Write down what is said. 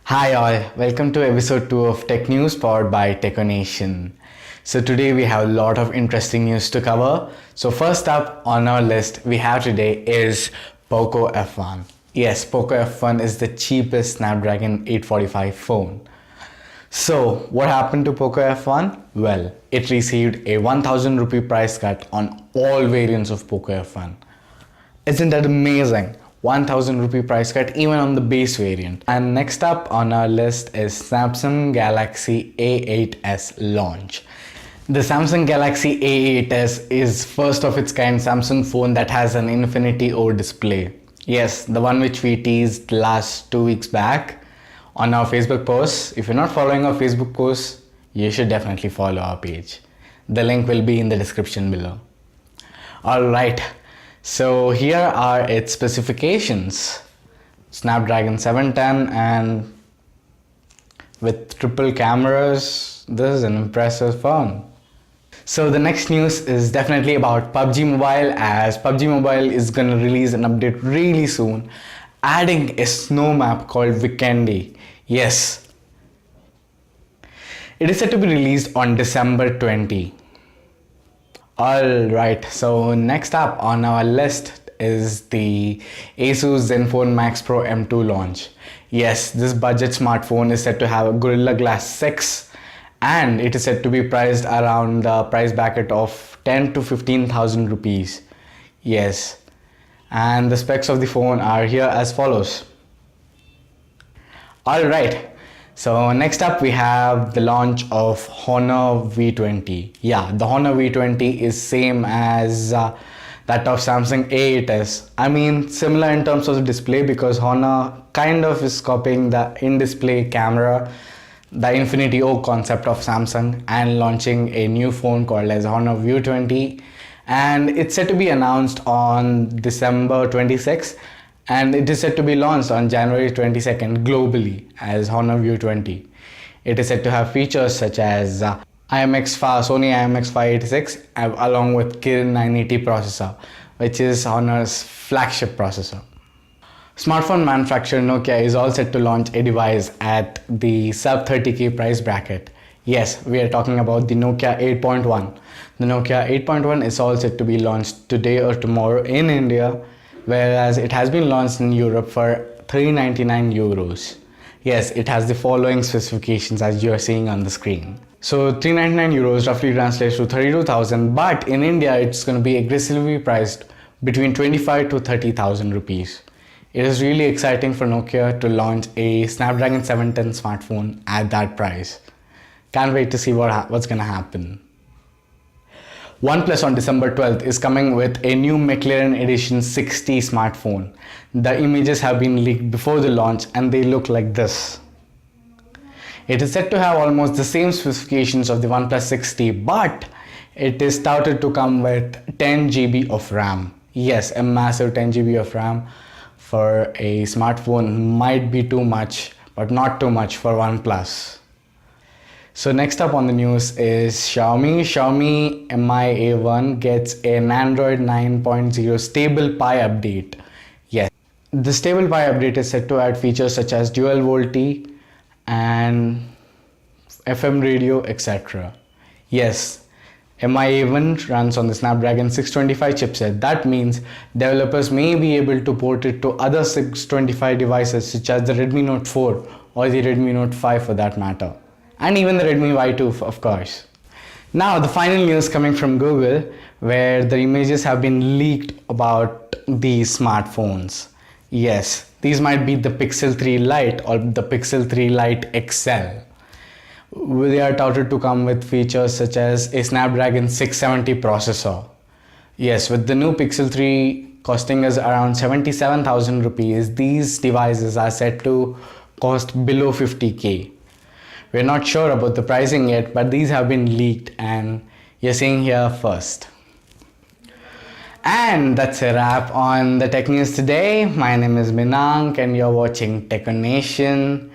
Hi all, welcome to episode 2 of Tech News powered by Techonation. So today we have a lot of interesting news to cover. So first up on our list we have today is Poco F1. Yes, Poco F1 is the cheapest Snapdragon 845 phone. So what happened to Poco F1? Well, it received a 1000 rupee price cut on all variants of Poco F1. Isn't that amazing? 1000 rupee price cut even on the base variant. And next up on our list is Samsung Galaxy A8s launch. The Samsung Galaxy A8s is first of its kind Samsung phone that has an Infinity O display. Yes, the one which we teased last 2 weeks back on our Facebook posts. If you're not following our Facebook posts, you should definitely follow our page. The link will be in the description below. Alright. So here are its specifications. Snapdragon 710 and with triple cameras, this is an impressive phone. So the next news is definitely about PUBG Mobile, as PUBG Mobile is going to release an update really soon, adding a Snowmap called Vikendi. Yes, it is set to be released on December 20. Alright, so next up on our list is the Asus Zenfone Max Pro M2 launch. Yes, this budget smartphone is set to have a Gorilla Glass 6 and it is set to be priced around the price bracket of 10 to 15,000 rupees. Yes, and the specs of the phone are here as follows. Alright. So next up we have the launch of Honor V20. Yeah, the Honor V20 is same as that of Samsung A8s. I mean similar in terms of the display because Honor kind of is copying the in-display camera, the Infinity O concept of Samsung, and launching a new phone called as Honor V20, and it's set to be announced on December 26th. And it is set to be launched on January 22nd globally as Honor V20. It is set to have features such as Sony IMX 586 along with Kirin 980 processor, which is Honor's flagship processor. Smartphone manufacturer Nokia is all set to launch a device at the sub 30k price bracket. Yes, we are talking about the Nokia 8.1. The Nokia 8.1 is all set to be launched today or tomorrow in India, whereas it has been launched in Europe for 399 euros. Yes, it has the following specifications as you are seeing on the screen. So 399 euros roughly translates to 32,000, but in India it's going to be aggressively priced between 25 to 30,000 rupees. It is really exciting for Nokia to launch a Snapdragon 710 smartphone at that price. Can't wait to see what's going to happen. OnePlus on December 12th is coming with a new McLaren Edition 60 smartphone. The images have been leaked before the launch and they look like this. It is said to have almost the same specifications of the OnePlus 60, but it is touted to come with 10 GB of RAM. Yes, a massive 10 GB of RAM for a smartphone might be too much, but not too much for OnePlus. So next up on the news is Xiaomi. Xiaomi Mi A1 gets an Android 9.0 stable Pie update. Yes, the stable Pie update is set to add features such as dual VoLTE and FM radio, etc. Yes, Mi A1 runs on the Snapdragon 625 chipset. That means developers may be able to port it to other 625 devices such as the Redmi Note 4 or the Redmi Note 5 for that matter. And even the Redmi Y2 of course. Now the final news coming from Google, where the images have been leaked about these smartphones. Yes, these might be the Pixel 3 Lite or the Pixel 3 Lite XL. They are touted to come with features such as a Snapdragon 670 processor. Yes, with the new Pixel 3 costing us around 77,000 rupees, these devices are set to cost below 50k. We're not sure about the pricing yet, but these have been leaked and you're seeing here first. And that's a wrap on the tech news today. My name is Minank and you're watching Techonation.